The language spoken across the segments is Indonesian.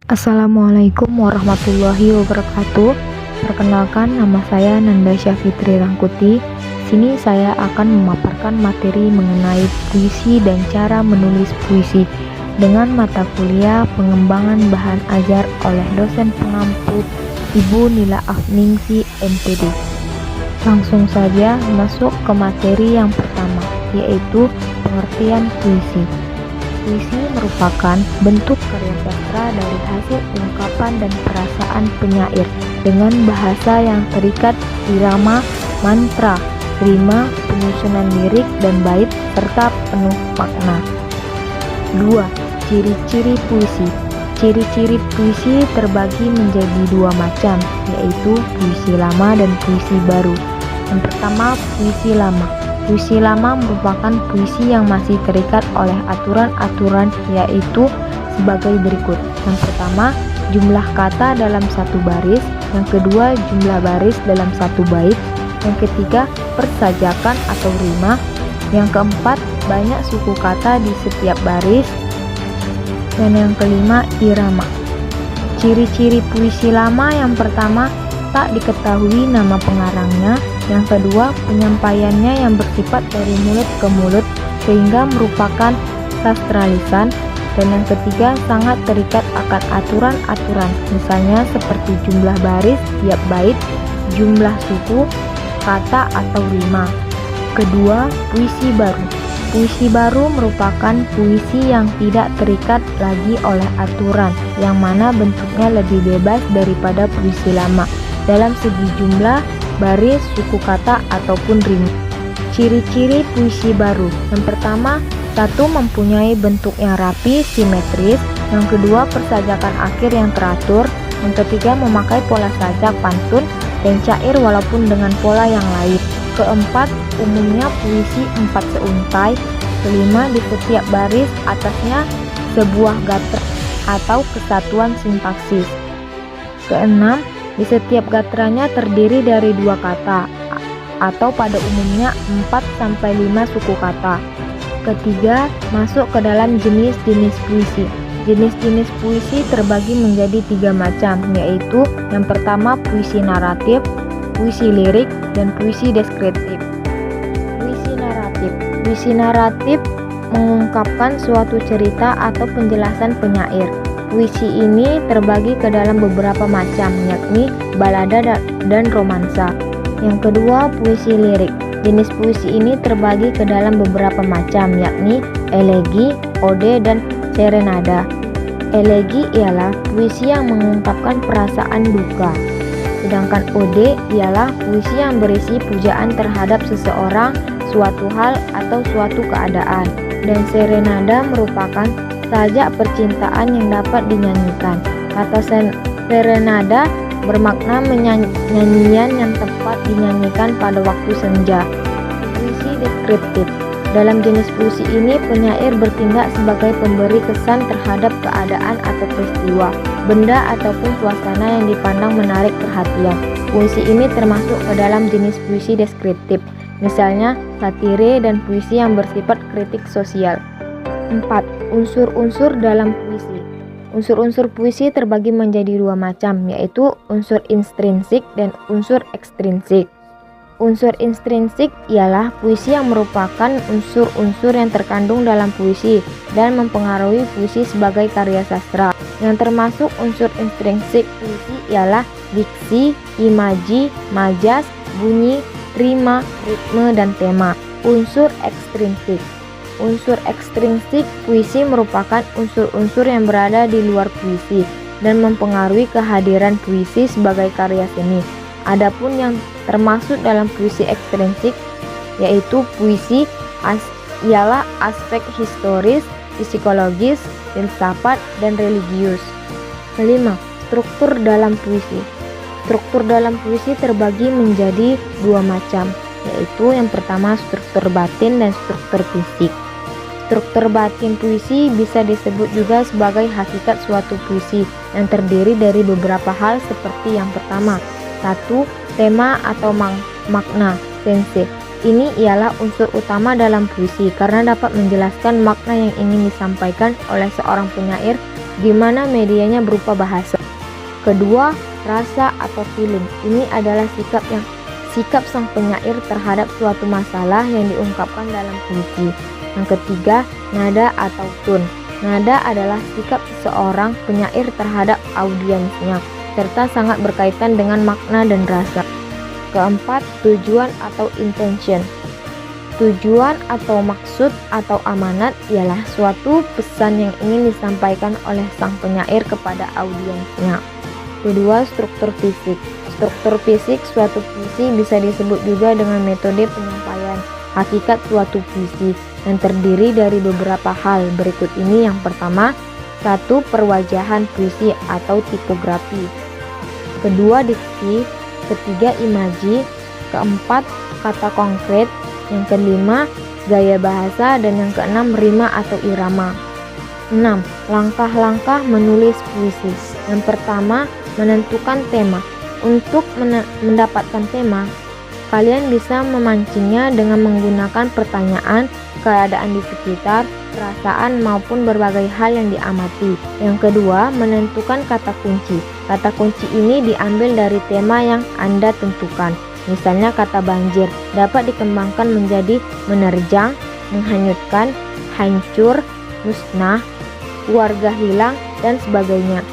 Assalamualaikum warahmatullahi wabarakatuh. Perkenalkan, nama saya Nandasya Fitri Rangkuti. Sini saya akan memaparkan materi mengenai puisi dan cara menulis puisi dengan mata kuliah pengembangan bahan ajar oleh dosen pengampu Ibu Nila Afningsi MPD. Langsung saja masuk ke materi yang pertama, yaitu pengertian puisi. Puisi merupakan bentuk karya sastra dari hasil ungkapan dan perasaan penyair dengan bahasa yang terikat irama, mantra, rima, penyusunan lirik dan bait serta penuh makna. 2. Ciri-ciri puisi. Ciri-ciri puisi terbagi menjadi dua macam, yaitu puisi lama dan puisi baru. Yang pertama, puisi lama. Puisi lama merupakan puisi yang masih terikat oleh aturan-aturan, yaitu sebagai berikut. Yang pertama, jumlah kata dalam satu baris. Yang kedua, jumlah baris dalam satu bait. Yang ketiga, persajakan atau rima. Yang keempat, banyak suku kata di setiap baris. Dan yang kelima, irama. Ciri-ciri puisi lama yang pertama, tak diketahui nama pengarangnya. Yang kedua, penyampaiannya yang bersifat dari mulut ke mulut sehingga merupakan sastra lisan. Dan yang ketiga, sangat terikat akan aturan-aturan, misalnya seperti jumlah baris tiap bait, jumlah suku, kata atau rima. Kedua, puisi baru. Puisi baru merupakan puisi yang tidak terikat lagi oleh aturan, yang mana bentuknya lebih bebas daripada puisi lama dalam segi jumlah, baris, suku kata, ataupun rima. Ciri-ciri puisi baru. Yang pertama, satu, mempunyai bentuk yang rapi, simetris. Yang kedua, persajakan akhir yang teratur. Yang ketiga, memakai pola sajak pantun dan cair walaupun dengan pola yang lain. Keempat, umumnya puisi 4 seuntai. Kelima, di setiap baris atasnya sebuah gatra atau kesatuan sintaksis. Keenam, di setiap gatranya terdiri dari 2 kata atau pada umumnya 4-5 suku kata. Ketiga, masuk ke dalam jenis-jenis puisi. Jenis-jenis puisi terbagi menjadi 3 macam, yaitu yang pertama puisi naratif, puisi lirik, dan puisi deskriptif. Puisi naratif. Puisi naratif mengungkapkan suatu cerita atau penjelasan penyair. Puisi ini terbagi ke dalam beberapa macam, yakni balada dan romansa. Yang kedua, puisi lirik. Jenis puisi ini terbagi ke dalam beberapa macam, yakni elegi, ode, dan serenada. Elegi ialah puisi yang mengungkapkan perasaan duka, sedangkan ode ialah puisi yang berisi pujaan terhadap seseorang, suatu hal, atau suatu keadaan. Dan serenada merupakan sajak percintaan yang dapat dinyanyikan. Kata serenada bermakna nyanyian yang tepat dinyanyikan pada waktu senja. Puisi deskriptif. Dalam jenis puisi ini, penyair bertindak sebagai pemberi kesan terhadap keadaan atau peristiwa, benda ataupun suasana yang dipandang menarik perhatian. Puisi ini termasuk ke dalam jenis puisi deskriptif, misalnya satire dan puisi yang bersifat kritik sosial. 4. Unsur-unsur dalam puisi. Unsur-unsur puisi terbagi menjadi 2 macam, yaitu unsur intrinsik dan unsur ekstrinsik. Unsur intrinsik ialah puisi yang merupakan unsur-unsur yang terkandung dalam puisi dan mempengaruhi puisi sebagai karya sastra. Yang termasuk unsur intrinsik puisi ialah diksi, imaji, majas, bunyi, rima, ritme, dan tema. Unsur ekstrinsik. Unsur ekstrinsik puisi merupakan unsur-unsur yang berada di luar puisi dan mempengaruhi kehadiran puisi sebagai karya seni. Adapun yang termasuk dalam puisi ekstrinsik yaitu puisi ialah aspek historis, psikologis, filsafat, dan religius. Kelima, struktur dalam puisi. Struktur dalam puisi terbagi menjadi 2 macam, yaitu yang pertama struktur batin dan struktur fisik. Struktur batin puisi bisa disebut juga sebagai hakikat suatu puisi yang terdiri dari beberapa hal seperti yang pertama, 1. Tema atau makna, sense. Ini ialah unsur utama dalam puisi karena dapat menjelaskan makna yang ingin disampaikan oleh seorang penyair di mana medianya berupa bahasa. Kedua, rasa atau feeling. Ini adalah sikap sang penyair terhadap suatu masalah yang diungkapkan dalam puisi. Yang ketiga, nada atau tone. Nada adalah sikap seorang penyair terhadap audiensnya, serta sangat berkaitan dengan makna dan rasa. Keempat, tujuan atau intention. Tujuan atau maksud atau amanat ialah suatu pesan yang ingin disampaikan oleh sang penyair kepada audiensnya. Kedua, struktur fisik. Struktur fisik suatu puisi bisa disebut juga dengan metode penyampaian hakikat suatu puisi yang terdiri dari beberapa hal berikut ini. Yang pertama, satu, perwajahan puisi atau tipografi. Kedua, diksi. Ketiga, imaji. Keempat, kata konkret. Yang kelima, gaya bahasa. Dan yang keenam, rima atau irama. 6. Langkah-langkah menulis puisi. Yang pertama, menentukan tema. Untuk mendapatkan tema, kalian bisa memancingnya dengan menggunakan pertanyaan, keadaan di sekitar, perasaan maupun berbagai hal yang diamati. Yang kedua, menentukan kata kunci. Kata kunci ini diambil dari tema yang Anda tentukan. Misalnya kata banjir dapat dikembangkan menjadi menerjang, menghanyutkan, hancur, musnah, warga hilang, dan sebagainya.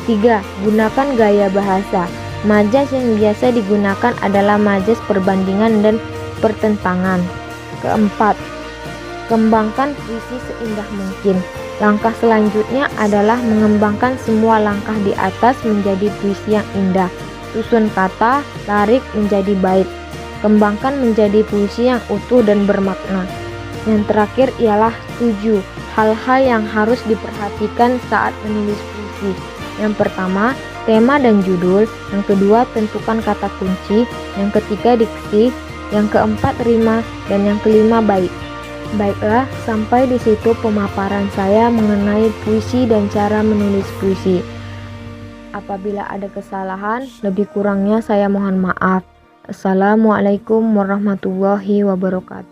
3. Gunakan gaya bahasa. Majas yang biasa digunakan adalah majas perbandingan dan pertentangan. Keempat, kembangkan puisi seindah mungkin. Langkah selanjutnya adalah mengembangkan semua langkah di atas menjadi puisi yang indah. Susun kata, tarik menjadi bait. Kembangkan menjadi puisi yang utuh dan bermakna. Yang terakhir ialah 7 hal-hal yang harus diperhatikan saat menulis puisi. Yang pertama, tema dan judul. Yang kedua, tentukan kata kunci. Yang ketiga, diksi. Yang keempat, rima. Dan yang kelima, bait. Baiklah, sampai di situ pemaparan saya mengenai puisi dan cara menulis puisi. Apabila ada kesalahan, lebih kurangnya saya mohon maaf. Assalamualaikum warahmatullahi wabarakatuh.